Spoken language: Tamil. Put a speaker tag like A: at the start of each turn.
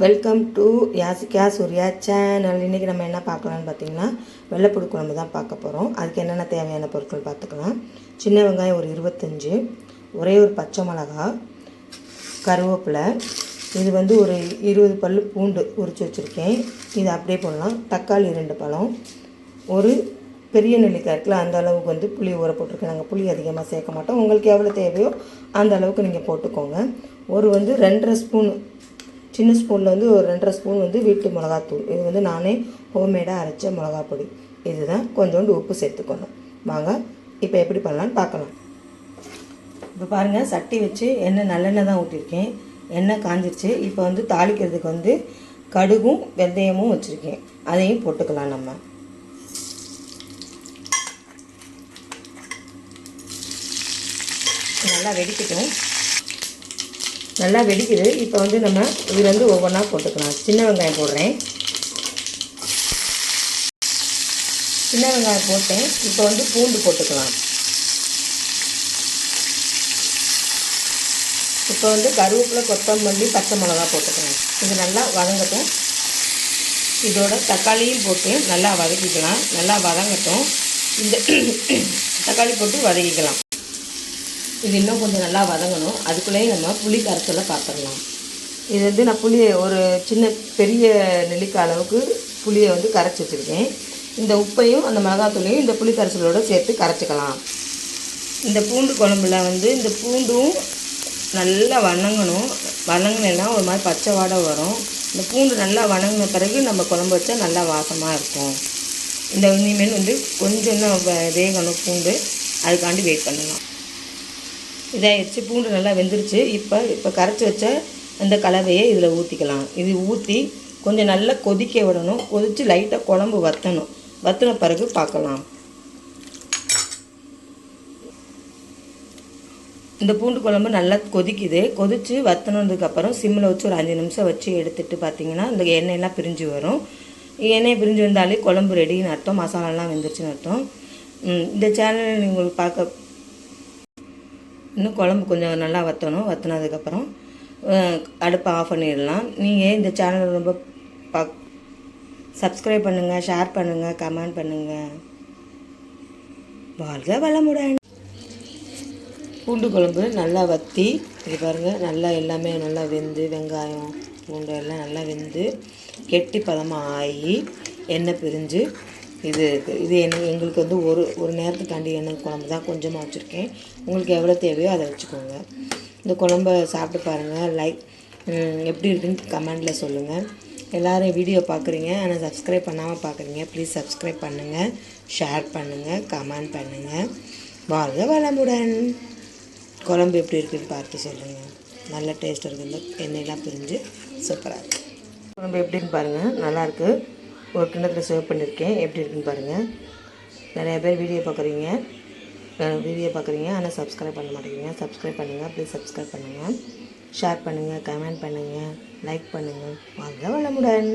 A: Welcome to Yasika Surya channel. இன்றைக்கி நம்ம என்ன பார்க்கலான்னு பார்த்தீங்கன்னா வெள்ளைப்பூடு குழம்பு தான் பார்க்க போகிறோம். அதுக்கு என்னென்ன தேவையான பொருட்கள் பார்த்துக்கலாம். சின்ன வெங்காயம் ஒரு 25, ஒரே ஒரு பச்சை மிளகா, கருவேப்பிலை, இது வந்து ஒரு 20 பல் பூண்டு உரித்து வச்சுருக்கேன். இது அப்படியே போடலாம். தக்காளி 2 பழம், ஒரு பெரிய நெல்லிக்காய் இருக்குல்ல அந்த அளவுக்கு வந்து புளி ஊற போட்டிருக்கேன். நாங்கள் புளி அதிகமாக சேர்க்க மாட்டோம். உங்களுக்கு எவ்வளோ தேவையோ அந்த அளவுக்கு நீங்கள் போட்டுக்கோங்க. ஒரு வந்து 2.5 ஸ்பூன், சின்ன ஸ்பூனில் வந்து ஒரு 2.5 ஸ்பூன் வந்து வீட்டு மிளகாத்தூள். இது வந்து நானே ஹோம்மேடாக அரைச்ச மிளகா பொடி. இதுதான். கொஞ்சோண்டு உப்பு சேர்த்துக்கணும். வாங்க இப்போ எப்படி பண்ணலான்னு பார்க்கலாம். இப்போ பாருங்கள், சட்டி வச்சு எண்ணெய் நல்லெண்ணெய் தான் ஊற்றிருக்கேன். எண்ணெய் காஞ்சிருச்சு. இப்போ வந்து தாளிக்கிறதுக்கு வந்து கடுகும் வெந்தயமும் வச்சுருக்கேன். அதையும் போட்டுக்கலாம். நம்ம நல்லா வெடிக்கட்டும். நல்லா வெடிக்குது. இப்போ வந்து நம்ம இது வந்து ஒவ்வொன்றா போட்டுக்கலாம். சின்ன வெங்காயம் போடுறேன். சின்ன வெங்காயம் போட்டேன். இப்போ வந்து பூண்டு போட்டுக்கலாம். இப்போ வந்து கருவேப்பிலை, கொத்தமல்லி, பச்சை மிளகா போட்டுக்கலாம். இது நல்லா வதங்கட்டும். இதோட தக்காளியும் போட்டு நல்லா வதக்கிக்கலாம். நல்லா வதங்கட்டும். இந்த தக்காளி போட்டு வதக்கிக்கலாம். இது இன்னும் கொஞ்சம் நல்லா வதங்கணும். அதுக்குள்ளேயே நம்ம புளி கரைச்சலை பார்த்துடலாம். இது வந்து நான் புளியை ஒரு சின்ன பெரிய நெல்லிக்காய் அளவுக்கு புளியை வந்து கரைச்சி வச்சுருக்கேன். இந்த உப்பையும் அந்த மிளகாத்தூளையும் இந்த புளி கரைச்சலோடு சேர்த்து கரைச்சிக்கலாம். இந்த பூண்டு குழம்புல வந்து இந்த பூண்டும் நல்லா வணங்கணும். வணங்கினா ஒரு மாதிரி பச்சை வாடை வரும். இந்த பூண்டு நல்லா வணங்கின பிறகு நம்ம குழம்பு வச்சா நல்லா வாசமாக இருக்கும். இந்த இனிமேல் வந்து கொஞ்சம் இன்னும் வேகணும் பூண்டு. அதுக்காண்டி வெயிட் பண்ணலாம். இதாகிடுச்சு. பூண்டு நல்லா வெந்துருச்சு. இப்போ கரைச்சி வச்ச இந்த கலவையை இதில் ஊற்றிக்கலாம். இது ஊற்றி கொஞ்சம் நல்லா கொதிக்க விடணும். கொதித்து லைட்டாக குழம்பு வற்றணும். வற்றின பிறகு பார்க்கலாம். இந்த பூண்டு குழம்பு நல்லா கொதிக்குது. கொதித்து வற்றினதுக்கப்புறம் சிம்மில் வச்சு ஒரு 5 நிமிஷம் வச்சு எடுத்துகிட்டு பார்த்திங்கன்னா இந்த எண்ணெயெல்லாம் பிரிஞ்சு வரும். எண்ணெய் பிரிஞ்சு வந்தாலே குழம்பு ரெடின்னு அர்த்தம். மசாலாலாம் வெந்துருச்சுன்னு அர்த்தம். இந்த சேனலை நீங்கள் பார்க்க இன்னும் குழம்பு கொஞ்சம் நல்லா வற்றணும். வற்றினதுக்கப்புறம் அடுப்பை ஆஃப் பண்ணிடலாம். நீங்கள் இந்த சேனலை ரொம்ப சப்ஸ்கிரைப் பண்ணுங்கள், ஷேர் பண்ணுங்கள், கமெண்ட் பண்ணுங்கள். வாழ்க வளமுடன். பூண்டு குழம்பு நல்லா வற்றி இது பாருங்கள். நல்லா எல்லாமே நல்லா வெந்து வெங்காயம் பூண்டு எல்லாம் நல்லா வெந்து கெட்டி பதமாக ஆகி எண்ணெய் பிரிஞ்சு இது எங்களுக்கு வந்து ஒரு நேரத்துக்காண்டி எண்ணெய் குழம்பு தான் கொஞ்சமாக வச்சுருக்கேன். உங்களுக்கு எவ்வளோ தேவையோ அதை வச்சுக்கோங்க. இந்த குழம்ப சாப்பிட்டு பாருங்கள். எப்படி இருக்குன்னு கமெண்டில் சொல்லுங்கள். எல்லோரும் வீடியோ பார்க்குறீங்க, ஆனால் சப்ஸ்கிரைப் பண்ணாமல் பார்க்குறீங்க. ப்ளீஸ் சப்ஸ்கிரைப் பண்ணுங்கள், ஷேர் பண்ணுங்கள், கமெண்ட் பண்ணுங்கள். வாழ்க வளமுடன். குழம்பு எப்படி இருக்குன்னு பார்த்து சொல்லுங்கள். நல்ல டேஸ்ட் இருக்குது. எண்ணெயெல்லாம் பிரிஞ்சு சூப்பராக இருக்குது. குழம்பு எப்படின்னு பாருங்கள். நல்லாயிருக்கு. ஒரு கிண்ணத்தில் சர்வ் பண்ணியிருக்கேன். எப்படி இருக்குன்னு பாருங்கள். நிறையா பேர் வீடியோ பார்க்குறீங்க ஆனால் சப்ஸ்கிரைப் பண்ண மாட்டேங்கிறீங்க. சப்ஸ்கிரைப் பண்ணுங்கள். ப்ளீஸ் சப்ஸ்கிரைப் பண்ணுங்கள், ஷேர் பண்ணுங்கள், கமெண்ட் பண்ணுங்கள், லைக் பண்ணுங்கள். வாழ்க வளமுடன்.